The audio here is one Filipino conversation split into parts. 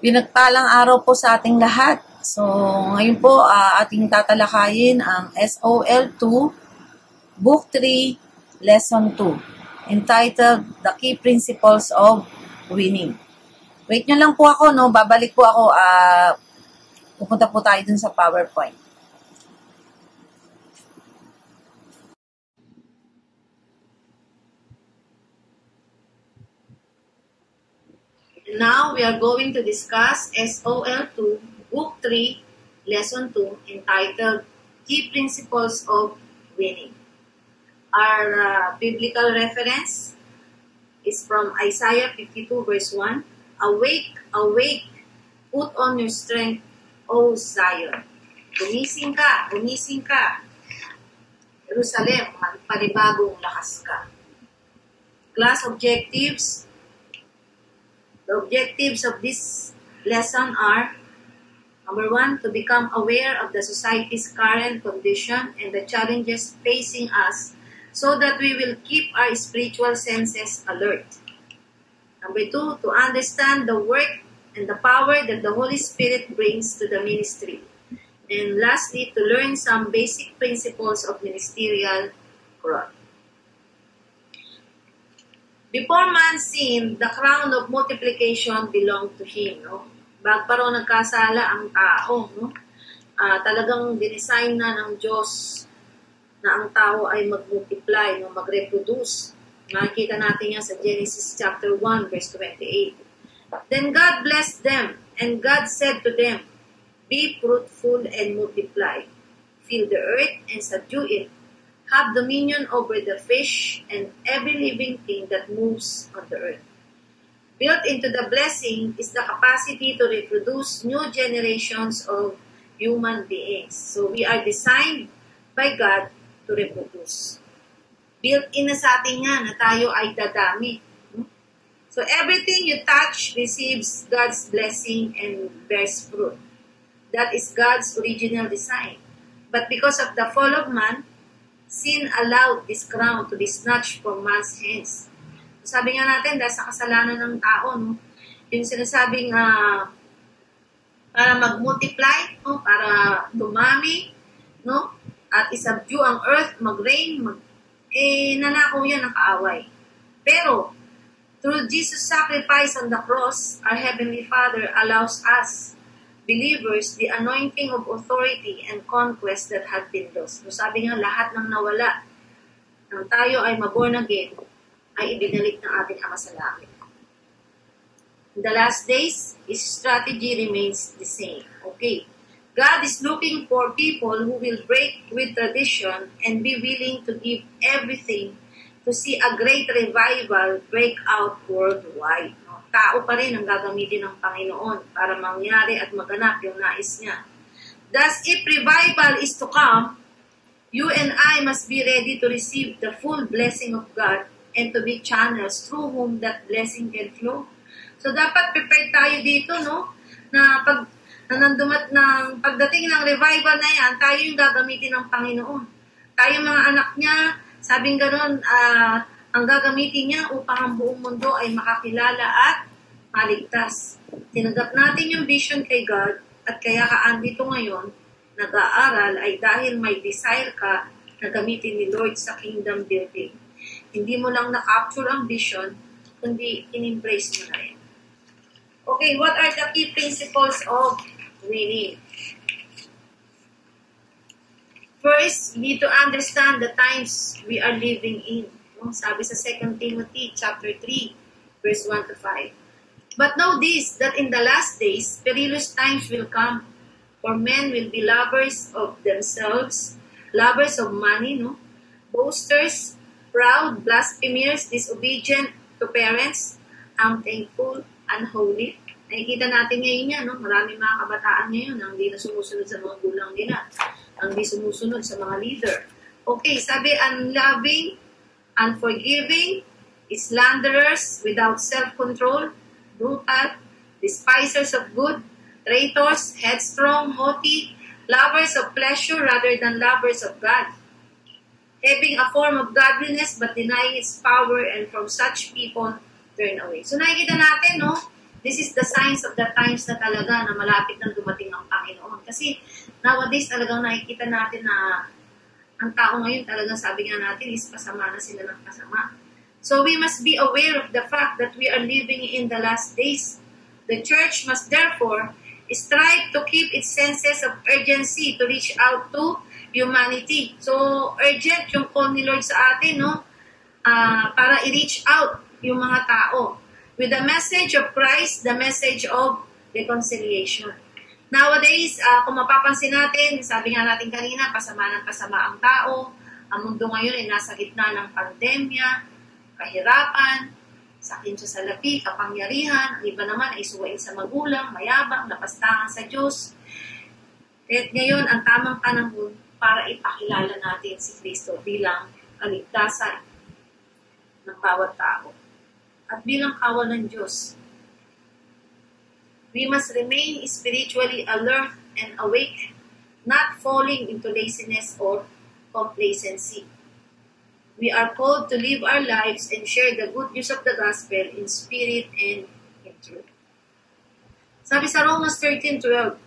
Pinagpalang araw po sa ating lahat. So, ngayon po ating tatalakayin ang SOL 2, Book 3, Lesson 2, entitled The Key Principles of Winning. Wait nyo lang po ako, no? Babalik po ako. Pupunta po tayo dun sa PowerPoint. Now, we are going to discuss SOL 2, Book 3, Lesson 2, entitled Key Principles of Winning. Our biblical reference is from Isaiah 52, verse 1. Awake, awake, put on your strength, O Zion. Gumising ka, gumising ka. Jerusalem, panibagong lakas ka. Class objectives. The objectives of this lesson are, number 1, to become aware of the society's current condition and the challenges facing us so that we will keep our spiritual senses alert. Number 2, to understand the work and the power that the Holy Spirit brings to the ministry. And lastly, to learn some basic principles of ministerial growth. Before man sinned, the crown of multiplication belonged to him. No? Bago pa raw nagkasala ang tao, no? Talagang dinesign na ng Diyos na ang tao ay mag-multiply, no? mag-reproduce. Makikita natin yan sa Genesis chapter 1, verse 28. Then God blessed them, and God said to them, be fruitful and multiply. Fill the earth and subdue it. Have dominion over the fish and every living thing that moves on the earth. Built into the blessing is the capacity to reproduce new generations of human beings. So we are designed by God to reproduce. Built-in na sa atin nga na tayo ay dadami. So everything you touch receives God's blessing and bears fruit. That is God's original design. But because of the fall of man, sin allowed this crown to be snatched from man's hands. Sabi nga natin, dahil sa kasalanan ng tao, no? Yung sinasabing para mag-multiply, no? Para dumami, no? At isubdue ang earth, mag-reign, nanakaw yan ng kaaway. Pero, through Jesus' sacrifice on the cross, our Heavenly Father allows us believers, the anointing of authority and conquest that had been lost. So sabi nga, lahat ng nawala, nang tayo ay maborn again, ay ibinalik ng ating Ama sa langit. In the last days, His strategy remains the same. Okay. God is looking for people who will break with tradition and be willing to give everything to see a great revival break out worldwide. Tao pa rin ang gagamitin ng Panginoon para mangyari at maganap yung nais niya. Thus, if revival is to come, you and I must be ready to receive the full blessing of God and to be channels through whom that blessing can flow. So, dapat prepared tayo dito, no? Na pagdating ng revival na yan, tayo yung gagamitin ng Panginoon. Tayo mga anak niya, sabing gano'n, ang gagamitin niya upang ang buong mundo ay makakilala at maligtas. Tinanggap natin yung vision kay God at kaya ka andito ngayon, nag-aaral ay dahil may desire ka na gamitin ni Lord sa kingdom building. Hindi mo lang na-capture ang vision, kundi in-embrace mo na rin. Okay, what are the key principles of winning? First, we need to understand the times we are living in. Sabi sa 2 Timothy chapter 3, verse 1 to 5. But know this, that in the last days, perilous times will come, for men will be lovers of themselves, lovers of money, no? Boasters, proud, blasphemers, disobedient to parents, unthankful, unholy. Nakikita natin ngayon yan, no? Maraming mga kabataan ngayon ang hindi na sumusunod sa mga gulang nila, ang hindi sumusunod sa mga leader. Okay, sabi, unloving, unforgiving, slanderers, without self-control, brutal, despisers of good, traitors, headstrong, haughty, lovers of pleasure rather than lovers of God, having a form of godliness but denying its power, and from such people turn away. So nakikita natin, no? This is the the signs of the times na talaga na malapit nang dumating ang Panginoon. Kasi nowadays talagang nakikita natin na ang tao ngayon talagang sabi nga natin is pasama na sila ng pasama. So we must be aware of the fact that we are living in the last days. The church must therefore strive to keep its senses of urgency to reach out to humanity. So urgent yung call ni Lord sa atin, no? Para i-reach out yung mga tao with the message of Christ, the message of reconciliation. Nowadays, kung mapapansin natin, sabi nga natin kanina, pasama ng pasama ang tao. Ang mundo ngayon ay nasa gitna ng pandemya, kahirapan, sakit sa salapi, kapangyarihan. Ang iba naman ay suwain sa magulang, mayabang, lapastangan sa Diyos. At ngayon, ang tamang panahon para ipakilala natin si Kristo bilang kaligtasan ng bawat tao. At bilang kawal ng Diyos, we must remain spiritually alert and awake, not falling into laziness or complacency. We are called to live our lives and share the good news of the gospel in spirit and in truth. Sabi sa Romans 13:12,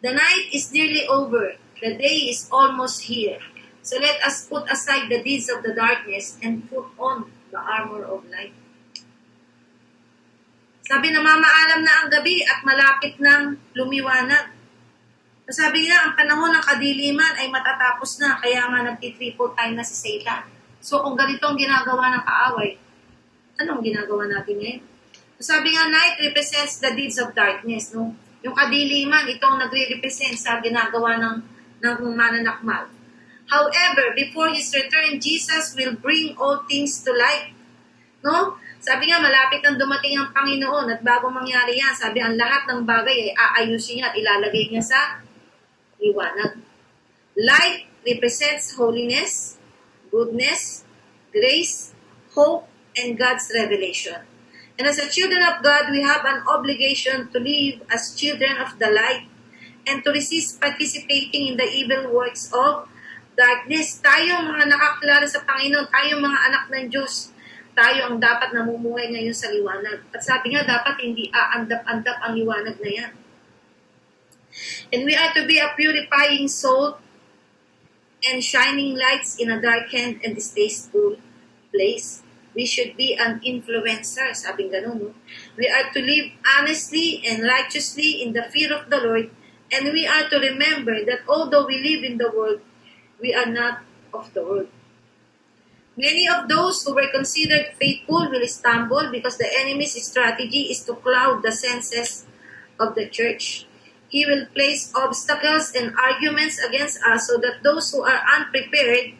the night is nearly over, the day is almost here. So let us put aside the deeds of the darkness and put on the armor of light. Sabi na mamaalam na ang gabi at malapit ng lumiwanag. Sabi niya, ang panahon ng kadiliman ay matatapos na, kaya nga nagti-triple time na si Satan. So kung ganito ang ginagawa ng kaaway, anong ginagawa natin ngayon? Sabi nga, night represents the deeds of darkness. No? Yung kadiliman, itong nagre-represent sa ginagawa ng mananakmal. However, before His return, Jesus will bring all things to light. No? Sabi nga, malapit nang dumating ang Panginoon at bago mangyari yan, sabi, ang lahat ng bagay ay aayusin niya at ilalagay niya sa liwanag. Light represents holiness, goodness, grace, hope, and God's revelation. And as a children of God, we have an obligation to live as children of the light and to resist participating in the evil works of darkness. Tayo mga nakakilala sa Panginoon, tayo mga anak ng Diyos, tayo ang dapat namumuhay ngayon sa liwanag. At sabi nga, dapat hindi aandap-andap ang liwanag na yan. And we are to be a purifying salt and shining lights in a darkened and distasteful place. We should be an influencer, sabi ganun, no? We are to live honestly and righteously in the fear of the Lord, and we are to remember that although we live in the world, we are not of the world. Many of those who were considered faithful will stumble because the enemy's strategy is to cloud the senses of the church. He will place obstacles and arguments against us so that those who are unprepared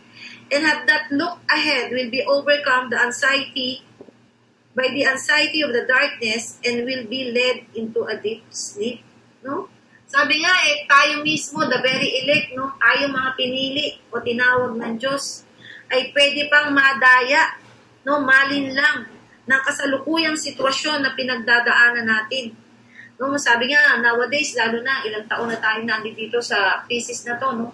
and have not looked ahead will be overcome by the anxiety of the darkness and will be led into a deep sleep. No? Sabi nga tayo mismo, the very elect, no? Tayo mga pinili o tinawag ng Diyos, ay pwede pang madaya, no? Malinlang ng kasalukuyang sitwasyon na pinagdadaanan natin. No, sabi nga, nowadays, lalo na, ilang taon na tayo nandito sa thesis na to, no?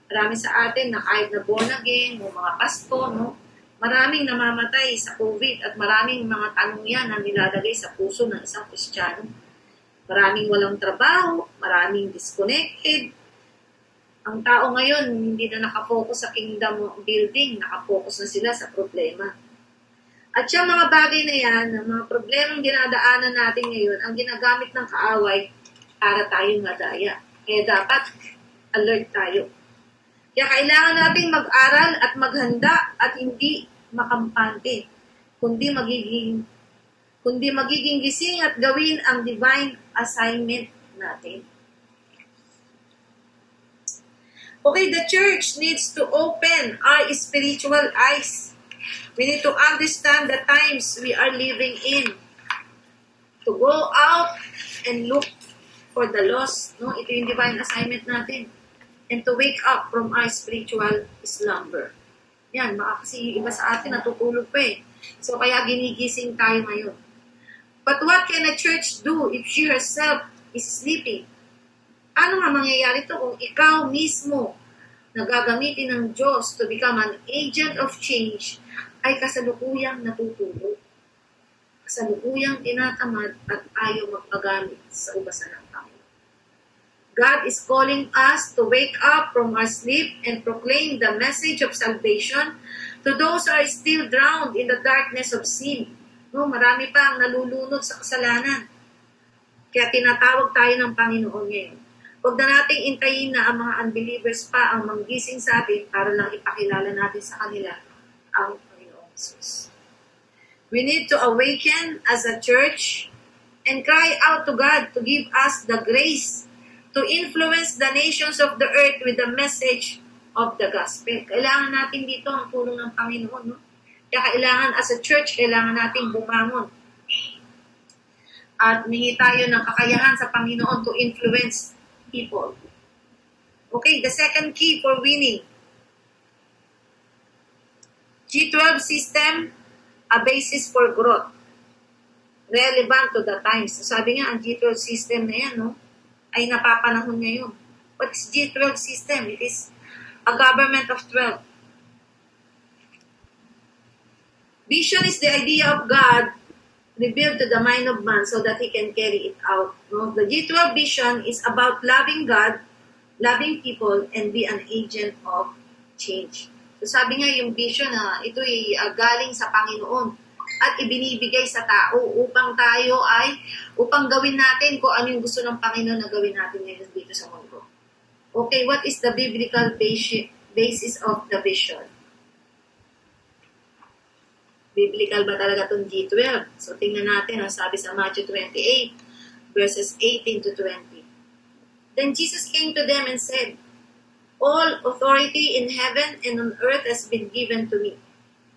Marami sa atin na kahit na born again, no, mga pasto, no? Maraming namamatay sa COVID at maraming mga tanong yan na nilalagay sa puso ng isang Kristiyano. Maraming walang trabaho, maraming disconnected. Ang tao ngayon, hindi na nakafocus sa kingdom building, nakafocus na sila sa problema. At yung mga bagay na yan, mga problemang dinadaanan natin ngayon, ang ginagamit ng kaaway para tayong madaya. Kaya dapat alert tayo. Kaya kailangan nating mag-aral at maghanda at hindi makampante, kundi magiging gising at gawin ang divine assignment natin. Okay, the church needs to open our spiritual eyes. We need to understand the times we are living in. To go out and look for the lost. No? Ito yung divine assignment natin. And to wake up from our spiritual slumber. Yan, baka kasi iba sa atin natutulog pa eh. So kaya ginigising tayo ngayon. But what can a church do if she herself is sleeping? Ano nga mangyayari to kung ikaw mismo nagagamitin ng Diyos to become an agent of change ay kasalukuyang natutulog? kasalukuyang tinatamad at ayaw magpagamit sa ubasan ng Panginoon. God is calling us to wake up from our sleep and proclaim the message of salvation to those who are still drowned in the darkness of sin. No, marami pa ang nalulunod sa kasalanan. Kaya tinatawag tayo ng Panginoon ngayon. Huwag na nating intayin na ang mga unbelievers pa ang manggising sa atin para lang ipakilala natin sa kanila ang Panginoong Jesus. We need to awaken as a church and cry out to God to give us the grace to influence the nations of the earth with the message of the gospel. Kailangan natin dito ang tulong ng Panginoon. No? Kaya kailangan as a church, kailangan natin bumangon. At humingi tayo ng kakayahan sa Panginoon to influence people. Okay, the second key for winning. G12 system, a basis for growth. Relevant to the times. So, sabi nga, ang G12 system na yan, no, ay napapanahon ngayon. What is G12 system? It is a government of 12. Vision is the idea of God revealed to the mind of man so that he can carry it out. No? The G12 vision is about loving God, loving people, and be an agent of change. So sabi nga yung vision na ito ay galing sa Panginoon at ibinibigay sa tao upang gawin natin kung ano yung gusto ng Panginoon na gawin natin ngayon dito sa mundo. Okay, what is the biblical basis of the vision? Biblical ba talaga itong G12? So, tingnan natin ang sabi sa Matthew 28, verses 18 to 20. Then Jesus came to them and said, all authority in heaven and on earth has been given to me.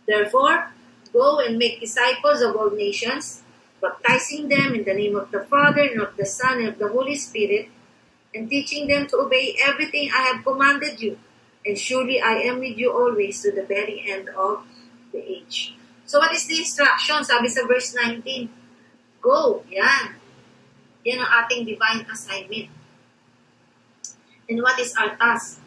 Therefore, go and make disciples of all nations, baptizing them in the name of the Father and of the Son and of the Holy Spirit, and teaching them to obey everything I have commanded you. And surely I am with you always to the very end of the age. So what is the instruction? Sabi sa verse 19, go. Yan. Yan ang ating divine assignment. And what is our task?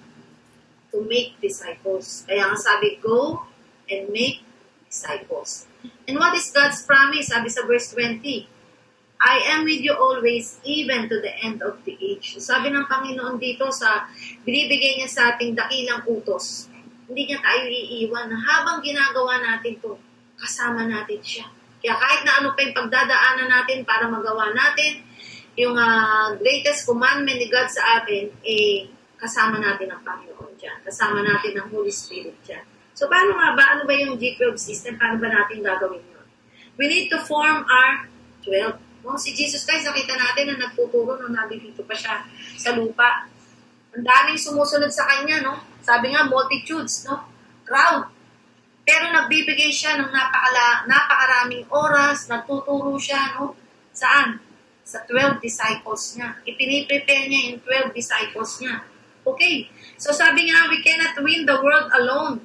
To make disciples. Kaya nga sabi, go and make disciples. And what is God's promise? Sabi sa verse 20, I am with you always, even to the end of the age. So sabi ng Panginoon dito binibigay niya sa ating dakilang utos. Hindi niya tayo iiwan na habang ginagawa natin to, kasama natin siya. Kaya kahit na ano pa yung pagdadaanan natin para magawa natin, yung greatest commandment ni God sa atin, kasama natin ang Panginoon dyan. Kasama natin ang Holy Spirit dyan. So paano nga ba? Ano ba yung G12 system? Paano ba natin gagawin yun? We need to form our 12. No? Si Jesus Christ, nakita natin na nagtuturo nung nabibito pa siya sa lupa. Ang daming sumusunod sa kanya, no? Sabi nga, multitudes, no? Crowd. Pero nagbibigay siya ng napakaraming oras, nagtuturo siya, no? Saan? Sa 12 disciples niya. Ipiniprepare niya yung 12 disciples niya. Okay. So sabi nga, we cannot win the world alone.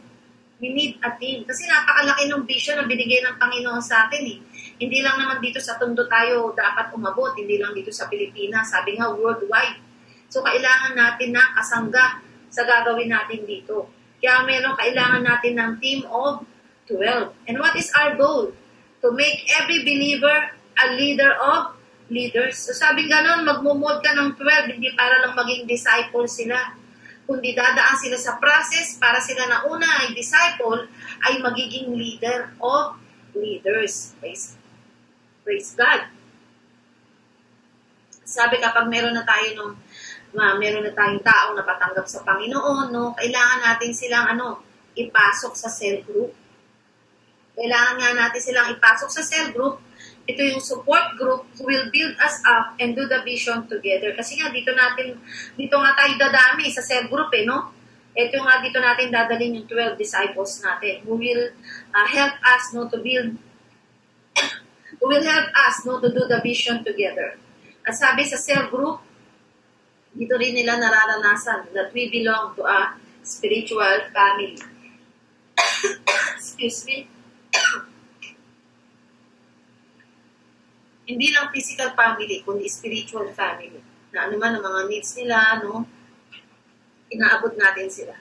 We need a team. Kasi napakalaki ng vision na binigay ng Panginoon sa atin eh. Hindi lang naman dito sa Tondo tayo dapat umabot. Hindi lang dito sa Pilipinas. Sabi nga, worldwide. So kailangan natin ng kasangga sa gagawin natin dito. Kaya kailangan natin ng team of 12. And what is our goal? To make every believer a leader of leaders. So sabi ganon, magmumod ka ng 12, hindi para lang maging disciple sila. Kundi dadaan sila sa process para sila na una ay disciple, ay magiging leader of leaders. Praise God. Sabi kapag meron na tayong taong napatanggap sa Panginoon, no, kailangan natin silang ipasok sa cell group. Kailangan nga natin silang ipasok sa cell group. Ito yung support group who will build us up and do the vision together. Kasi nga dito nga tayo dadami sa cell group no? Ito nga dito natin dadalhin yung 12 disciples natin who will help us to build who will help us to do the vision together. At sabi sa cell group, dito rin nila nararanasan that we belong to a spiritual family. Excuse me. Hindi lang physical family, kundi spiritual family. Na anuman ang mga needs nila, inaabot natin sila.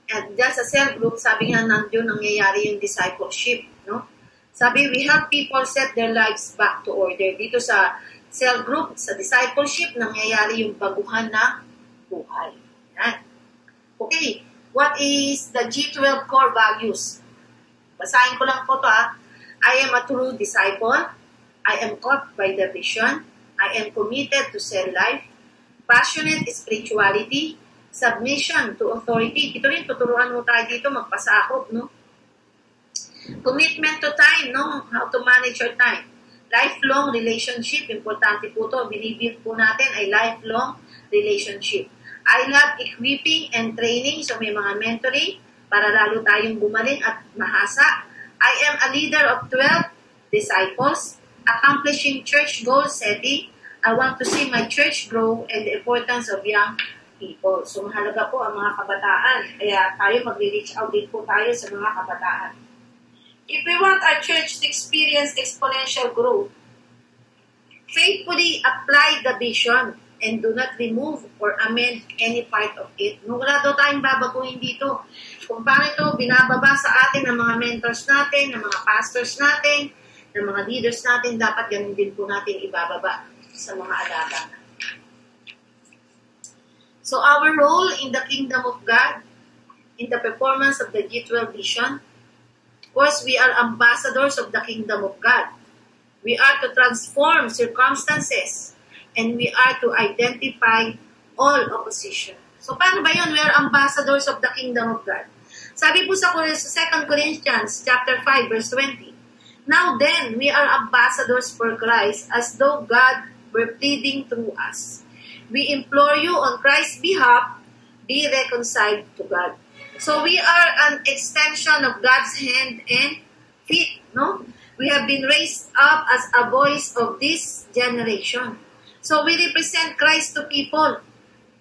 At dyan sa cell group, sabi nga nandiyon nangyayari yung discipleship, no? Sabi, we help people set their lives back to order. Dito sa cell group, sa discipleship, nangyayari yung baguhan na buhay. Yan. Okay, what is the G12 core values? Basahin ko lang po ito I am a true disciple. I am caught by the vision. I am committed to cell life. Passionate spirituality. Submission to authority. Ito rin, tuturuan mo tayo dito, magpasakop, no? Commitment to time, no? How to manage your time. Lifelong relationship, importante po ito. Binibuild po natin ay lifelong relationship. I love equipping and training, so may mga mentoring para lalo tayong gumaling at mahasa. I am a leader of 12 disciples, accomplishing church goal setting. I want to see my church grow and the importance of young people. So mahalaga po ang mga kabataan. Kaya tayo mag-reach out din po tayo sa mga kabataan. If we want our church to experience exponential growth, faithfully apply the vision and do not remove or amend any part of it. Wala daw tayong babaguhin dito. Kung paano ito binababa sa atin ng mga mentors natin, ng mga pastors natin, ng mga leaders natin, dapat ganun din po natin ibababa sa mga alaga. So our role in the kingdom of God, in the performance of the G12 vision, of course, we are ambassadors of the kingdom of God. We are to transform circumstances and we are to identify all opposition. So, paano ba yun? We are ambassadors of the kingdom of God. Sabi po sa 2 Corinthians chapter 5, verse 20, Now then, we are ambassadors for Christ as though God were pleading through us. We implore you on Christ's behalf, be reconciled to God. So, we are an extension of God's hand and feet, no? We have been raised up as a voice of this generation. So, we represent Christ to people.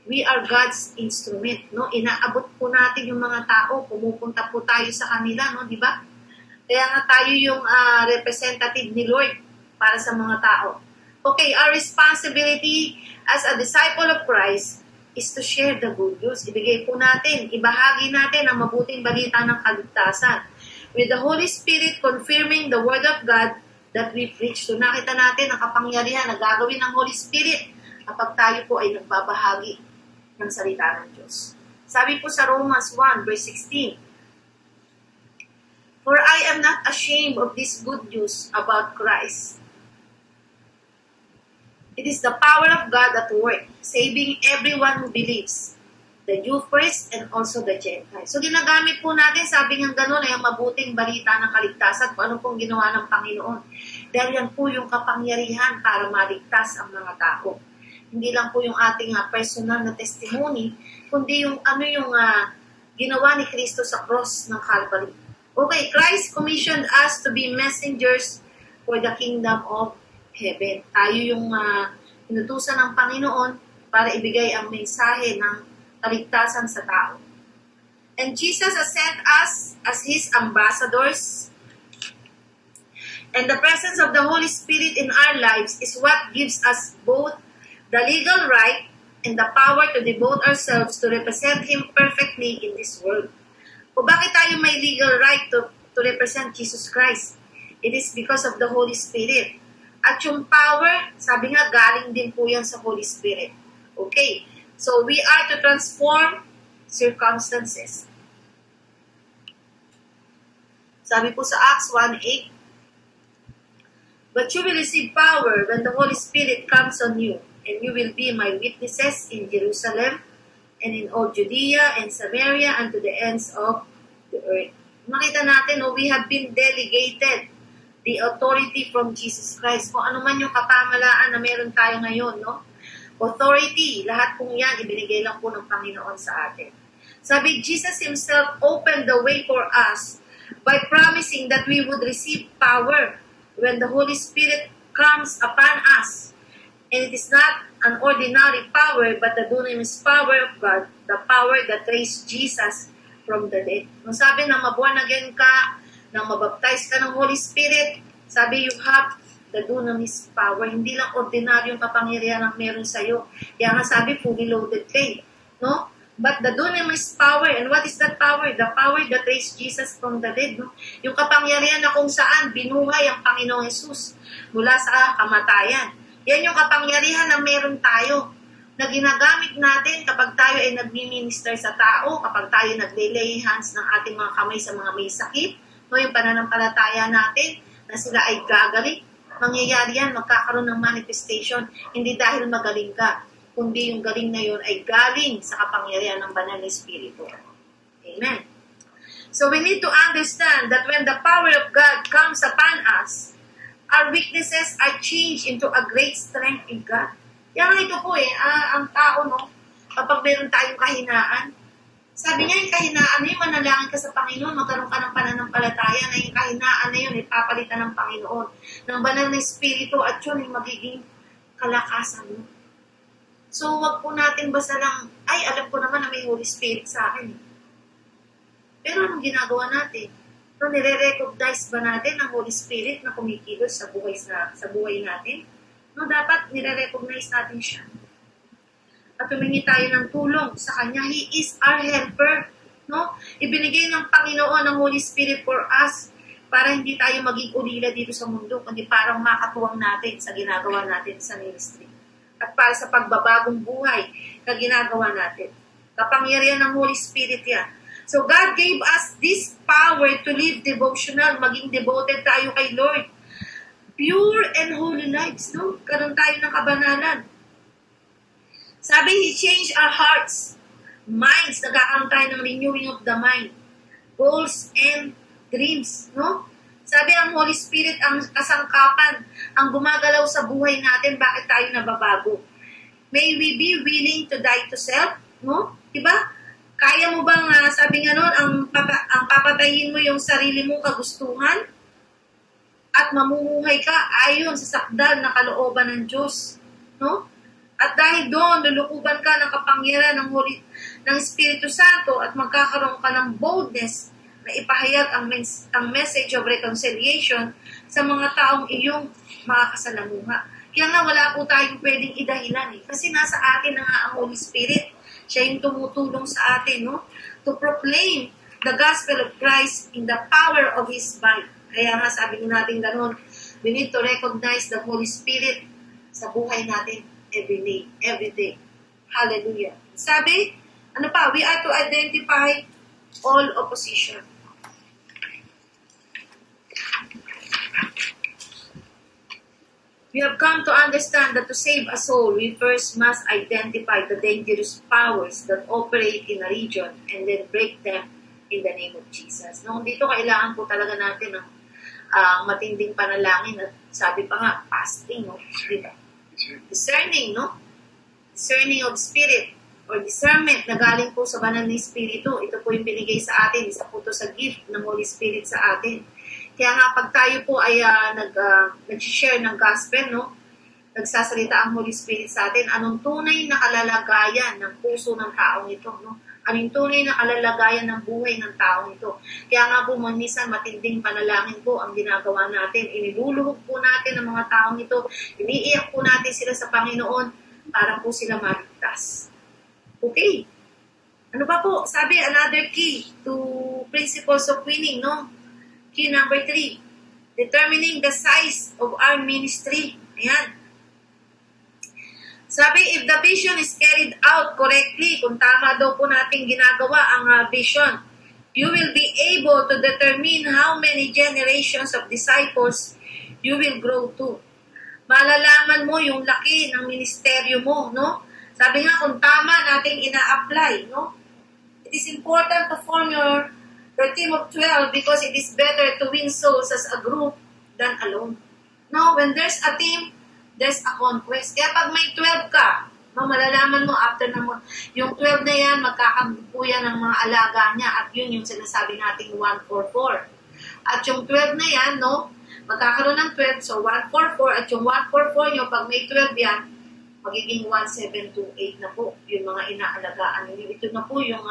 We are God's instrument, no? Inaabot po natin yung mga tao, pumupunta po tayo sa kanila, no? Di ba? Kaya nga tayo yung representative ni Lord para sa mga tao. Okay, our responsibility as a disciple of Christ is to share the good news. Ibigay po natin, ibahagi natin ang mabuting balita ng kaligtasan. With the Holy Spirit confirming the Word of God that we preach. So nakita natin ang kapangyarihan na gagawin ng Holy Spirit kapag tayo po ay nagbabahagi ng salita ng Diyos. Sabi po sa Romans 1 verse 16, For I am not ashamed of this good news about Christ. It is the power of God at work, saving everyone who believes, the Jew first and also the Gentile. So ginagamit po natin, sabi nga gano'n, ay ang mabuting balita ng kaligtasan kung ano pong ginawa ng Panginoon. Dahil yan po yung kapangyarihan para maligtas ang mga tao. Hindi lang po yung ating personal na testimony, kundi yung ano yung ginawa ni Kristo sa cross ng Calvary. Okay, Christ commissioned us to be messengers for the kingdom of heaven. Tayo yung inutusan ng Panginoon para ibigay ang mensahe ng kaligtasan sa tao. And Jesus has sent us as His ambassadors. And the presence of the Holy Spirit in our lives is what gives us both the legal right and the power to devote ourselves to represent Him perfectly in this world. O bakit tayo may legal right to represent Jesus Christ? It is because of the Holy Spirit. At yung power, sabi nga, galing din po yan sa Holy Spirit. Okay. So, we are to transform circumstances. Sabi po sa Acts 1:8, But you will receive power when the Holy Spirit comes on you, and you will be my witnesses in Jerusalem, and in all Judea and Samaria, and to the ends of the earth. Makita natin, we have been delegated the authority from Jesus Christ. Kung ano man yung kapamalaan na meron tayo ngayon, no? Authority, lahat pong yan, ibinigay lang po ng Panginoon sa atin. Sabi, Jesus Himself opened the way for us by promising that we would receive power when the Holy Spirit comes upon us. And it is not an ordinary power, but the dunamis power of God, the power that raised Jesus from the dead. Nung sabi na mabuwan again ka, nang mabaptize ka ng Holy Spirit, sabi you have the dunamis power. Hindi lang ordinaryong kapangyarihan ang meron sa'yo. Kaya nga sabi, fully loaded kayo. No? But the dunamis power, and what is that power? The power that raised Jesus from the dead. No? Yung kapangyarihan na kung saan binuhay ang Panginoong Jesus mula sa kamatayan. Yan yung kapangyarihan na meron tayo na ginagamit natin kapag tayo ay nagmi-minister sa tao, kapag tayo nag-lay hands ng ating mga kamay sa mga may sakit, no, yung pananampalataya natin na sila ay gagaling. Mangyayari yan, magkakaroon ng manifestation, hindi dahil magaling ka, kundi yung galing na yun ay galing sa kapangyarihan ng Banal na Espiritu. Amen. So we need to understand that when the power of God comes upon us, our weaknesses are changed into a great strength in God. Yan ito po ang tao, no, kapag meron tayong kahinaan, sabi niya, yung kahinaan na yun, manalangin ka sa Panginoon, magkaroon ka ng pananampalataya na yung kahinaan na yun, ipapalitan ng Panginoon, ng Banal na Espiritu, at yun yung magiging kalakasan mo. So, wag po natin basta lang, ay, alam ko naman na may Holy Spirit sa akin. Pero anong ginagawa natin? So, nire-recognize ba natin ang Holy Spirit na kumikilos sa buhay natin? No, dapat nire-recognize natin siya. At humingi tayo ng tulong sa Kanya. He is our helper. No? Ibinigay ng Panginoon ang Holy Spirit for us para hindi tayo maging ulila dito sa mundo, kundi parang makatuwang natin sa ginagawa natin sa ministry. At para sa pagbabagong buhay na ginagawa natin. Kapangyarihan ng Holy Spirit yan. So God gave us this power to live devotional, maging devoted tayo kay Lord. Pure and holy lives, no? Karoon tayo ng kabanalan. Sabi, He changed our hearts, minds, nagkakaroon tayo ng renewing of the mind, goals and dreams, no? Sabi, ang Holy Spirit, ang kasangkapan, ang gumagalaw sa buhay natin, bakit tayo nababago? May we be willing to die to self, no? Diba? Kaya mo bang, sabi nga nun, ang papatayin mo yung sarili mong kagustuhan at mamumuhay ka ayon sa sakdal na kalooban ng Diyos, no? At dahil doon, lulukuban ka ng kapangyarihan ng Espiritu Santo at magkakaroon ka ng boldness na ipahayag ang message of reconciliation sa mga taong iyong makakasalamuha. Kaya nga wala po tayong pwedeng idahilan kasi nasa atin na nga ang Holy Spirit. Siya yung tumutulong sa atin, no? To proclaim the gospel of Christ in the power of His might. Kaya nga sabi natin gano'n, we need to recognize the Holy Spirit sa buhay natin every day. Hallelujah. Sabi, ano pa? We are to identify all opposition. We have come to understand that to save a soul, we first must identify the dangerous powers that operate in a region and then break them in the name of Jesus. Noong dito, kailangan po talaga natin ng matinding panalangin at sabi pa nga, fasting, no? Diba? Discerning, no? Discerning of spirit or discernment na galing po sa Banal na Espiritu. Ito po yung binigay sa atin. Isa po ito sa gift ng Holy Spirit sa atin. Kaya nga, pag tayo po ay nag-share ng gospel, no? Nagsasalita ang Holy Spirit sa atin, anong tunay na kalalagayan ng puso ng taong ito, no? Anong tunay na kalalagayan ng buhay ng taong ito. Kaya nga po, minsan matinding panalangin po ang ginagawa natin. Iniluluhog po natin ang mga taong ito. Iniiyak po natin sila sa Panginoon para po sila maligtas. Okay. Ano pa po? Sabi, another key to principles of winning, no? Key number 3, determining the size of our ministry. Ayan. Sabi, if the vision is carried out correctly, kung tama daw po natin ginagawa ang vision, you will be able to determine how many generations of disciples you will grow to. Malalaman mo yung laki ng ministeryo mo, no? Sabi nga, kung tama natin ina-apply, no? It is important to form your team of 12 because it is better to win souls as a group than alone. No, when there's a team, there's a conquest. Kaya pag may 12 ka, malalaman mo after na mo, yung 12 na yan, magkakabuyan ng mga alaga niya at yun yung sinasabi nating 144. At yung 12 na yan, no, magkakaroon ng 12, so 144 at yung 144 nyo, pag may 12 yan, magiging 1728 na po yung mga inaalagaan. Ito na po yung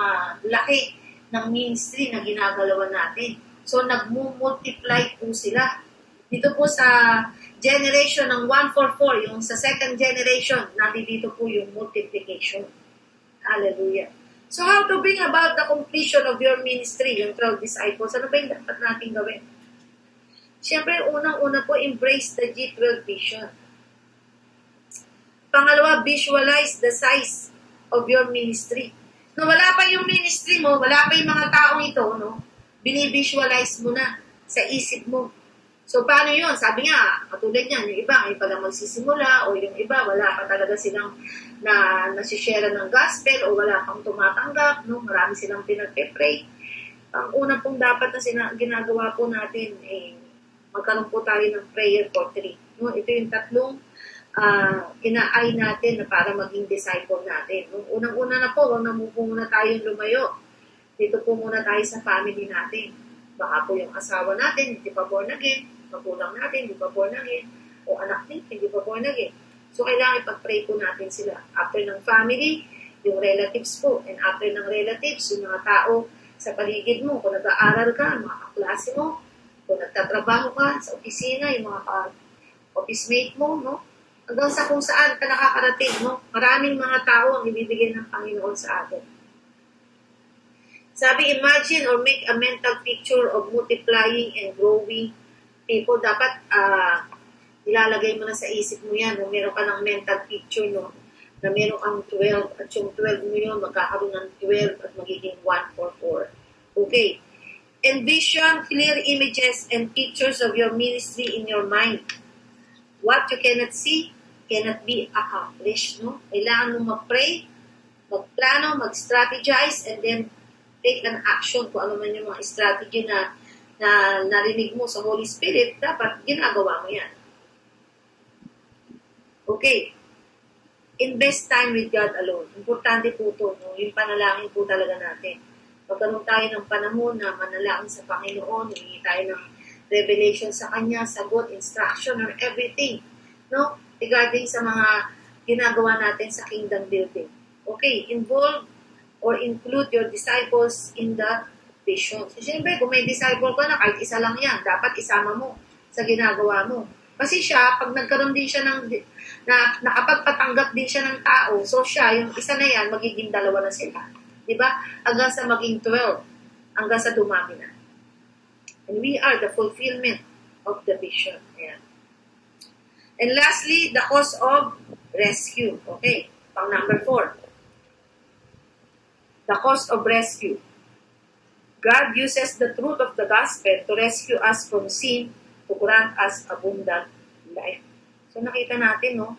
laki ng ministry na ginagalawan natin. So, nagmumultiply po sila. Dito po sa generation ng 144, yung sa second generation, nandito po yung multiplication. Hallelujah. So how to bring about the completion of your ministry, yung 12 disciples? Ano ba yung dapat natin gawin? Siyempre, unang-una po, embrace the G12 vision. Pangalawa, visualize the size of your ministry. No, wala pa yung ministry mo, wala pa yung mga taong ito, no? Binivisualize mo na sa isip mo. So, paano yun? Sabi nga, katulad niyan, yung iba, ay pa lang magsisimula, o yung iba, wala pa talaga silang nasishare ng gospel, o wala pang tumatanggap, no? Marami silang pinagpe-pray. Ang unang pong dapat na ginagawa po natin, magkaroon po tayo ng prayer for 3. No? Ito yung tatlong inaay natin na para maging disciple natin. No? Unang-una na po, huwag na po muna tayong lumayo. Dito po muna tayo sa family natin. Baka po yung asawa natin, hindi pa born again, magulang natin, hindi pa born again, o anak natin, hindi pa born again. So, kailangan ipag-pray po natin sila. After ng family, yung relatives po. And after ng relatives, yung mga tao sa paligid mo. Kung nag-aaral ka, mga kaklase mo, kung nagtatrabaho ka sa opisina, yung mga office mate mo, no? Hanggang sa kung saan ka nakakarating, no? Maraming mga tao ang ibibigay ng Panginoon sa atin. Sabi, imagine or make a mental picture of multiplying and growing people. Dapat ilalagay mo na sa isip mo yan, no? Meron ka ng mental picture, no? Na meron ang 12, at yung 12 mo yun, magkakaroon ng 12 at magiging 1 for 4. Okay. Envision clear images and pictures of your ministry in your mind. What you cannot see cannot be accomplished. No? Kailangan mo mag-pray, magplano, mag-strategize, and then take an action kung ano man yung mga strategy na narinig mo sa Holy Spirit, dapat ginagawa mo yan. Okay. Invest time with God alone. Importante po ito. No? Yung panalangin po talaga natin. Magkaroon tayo ng panahon na manalangin sa Panginoon, humingi tayo ng revelation sa Kanya, sagot, instruction, or everything, no? Regarding sa mga ginagawa natin sa kingdom building. Okay, involve or include your disciples in the vision. So, siyempre, kung may disciple ka na, kahit isa lang yan, dapat isama mo sa ginagawa mo. Kasi siya, pag nagkaroon din siya nakapagpatanggap din siya ng tao, so siya, yung isa na yan, magiging dalawa na sila. Diba? Hanggang sa maging 12. Hanggang sa dumami na. And we are the fulfillment of the vision. Ayan. And lastly, the cause of rescue. Okay. Pang number 4. The cause of rescue. God uses the truth of the gospel to rescue us from sin, to grant us abundant life. So nakita natin, no?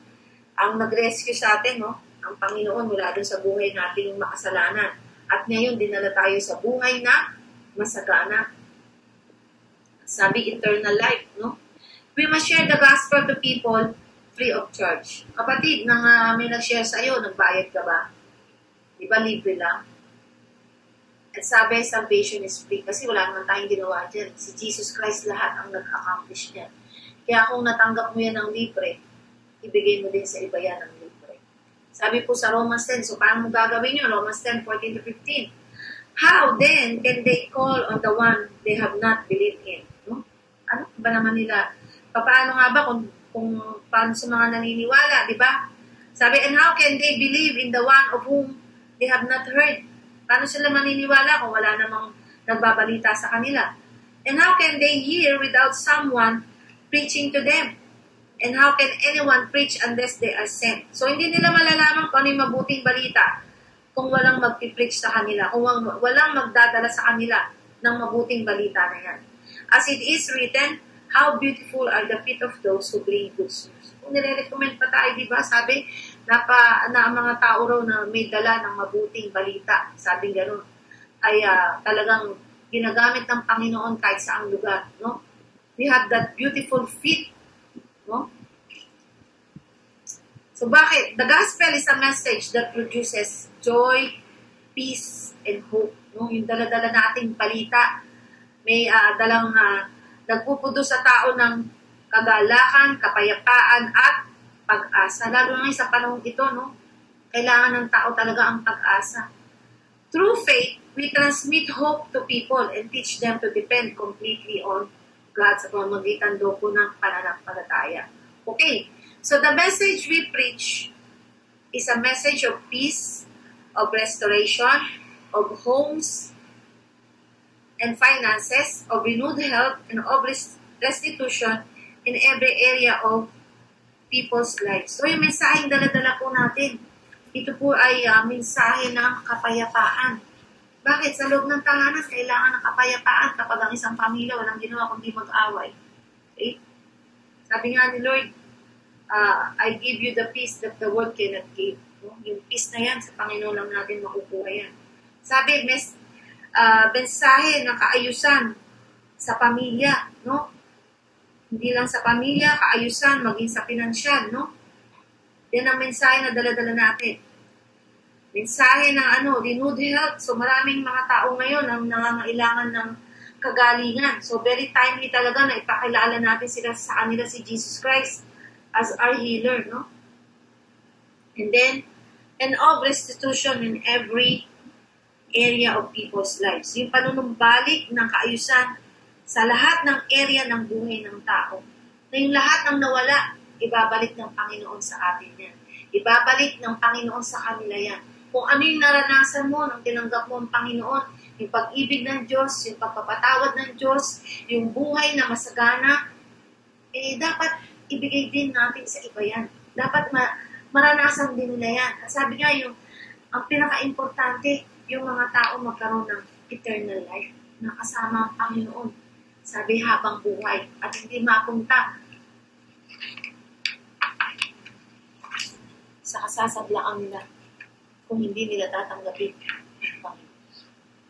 Ang nag-rescue sa atin, no? Ang Panginoon mula dun sa buhay natin yung makasalanan. At ngayon, dinala tayo sa buhay na masagana. Sabi, eternal life, no? We must share the gospel to people free of charge. Kapatid, nang may nag-share sa'yo, nagbayad ka ba? Di ba, libre lang? At sabi, salvation is free. Kasi wala naman tayong ginawa dyan. Si Jesus Christ lahat ang nag-accomplish niya. Kaya kung natanggap mo yan ng libre, ibigay mo din sa iba yan ng libre. Sabi po sa Romans 10, so paano mo gagawin yun? Romans 10, 14-15. How then can they call on the one they have not believed in? No? Ano ba naman nila? Paano nga ba kung paano sa mga naniniwala, di ba? Sabi, and how can they believe in the one of whom they have not heard? Paano sila maniniwala kung wala namang nagbabalita sa kanila? And how can they hear without someone preaching to them? And how can anyone preach unless they are sent? So, hindi nila malalaman kung ano yung mabuting balita kung walang mag-preach sa kanila, kung walang magdadala sa kanila ng mabuting balita na yan. As it is written, how beautiful are the feet of those who bring good news. Kung nire-recommend pa tayo, di ba? Sabi, na ang mga tao raw na may dala ng mabuting balita, sabi gano'n, ay talagang ginagamit ng Panginoon kahit saang lugar. No? We have that beautiful feet. No? So bakit? The gospel is a message that produces joy, peace, and hope. No? Yung dala-dala nating balita, may dalang nagpupudo sa tao ng kagalakan, kapayapaan, at pag-asa. Lalo na sa panahon ito, no? Kailangan ng tao talaga ang pag-asa. Through faith, we transmit hope to people and teach them to depend completely on God sa pamamagitan daw po ng pananampalataya. Okay, so the message we preach is a message of peace, of restoration, of homes and finances, of renewed health, and of restitution in every area of people's lives. So yung mensaheng dala-dala po natin, ito po ay mensahe ng kapayapaan. Bakit? Sa loob ng tahanan, kailangan ng kapayapaan kapag ang isang pamilya walang ginawa kundi mag-away. Okay? Sabi nga ni Lord, I give you the peace that the world cannot give. No? Yung peace na yan, sa Panginoon lang natin makukuha yan. Sabi, mensahe ng kaayusan sa pamilya. No? Hindi lang sa pamilya, kaayusan, maging sa pinansyal. No? Yan ang mensahe na dala-dala natin. Mensahe ng renewed health. So maraming mga tao ngayon ang nangangailangan ng kagalingan. So very timely talaga na ipakilala natin sila sa kanila si Jesus Christ as our healer, no? And then, and of restitution in every area of people's lives. Yung panunumbalik ng kaayusan sa lahat ng area ng buhay ng tao. Na yung lahat ng nawala, ibabalik ng Panginoon sa atin yan. Ibabalik ng Panginoon sa kanila yan. Kung ano yung naranasan mo nang tinanggap mo ang Panginoon, yung pag-ibig ng Diyos, yung pagpapatawad ng Diyos, yung buhay na masagana, dapat ibigay din natin sa iba yan. Dapat maranasan din nila yan. Sabi nga, ang pinaka-importante, yung mga tao magkaroon ng eternal life na kasama ang Panginoon. Sabi, habang buhay at hindi mapunta sa kasasablaan nila kung hindi nila tatanggapin.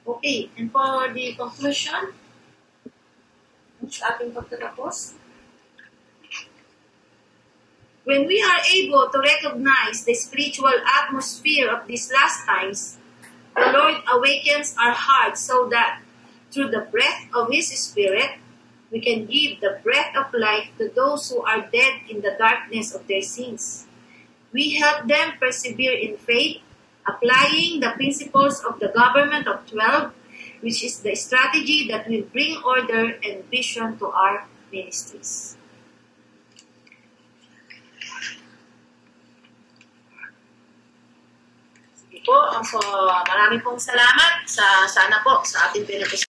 Okay, and for the conclusion, sa ating pagtatapos, when we are able to recognize the spiritual atmosphere of these last times, the Lord awakens our hearts so that through the breath of His Spirit, we can give the breath of life to those who are dead in the darkness of their sins. We help them persevere in faith, applying the principles of the government of 12, which is the strategy that will bring order and vision to our ministries. Sige po, so marami pong salamat sana po sa ating pinag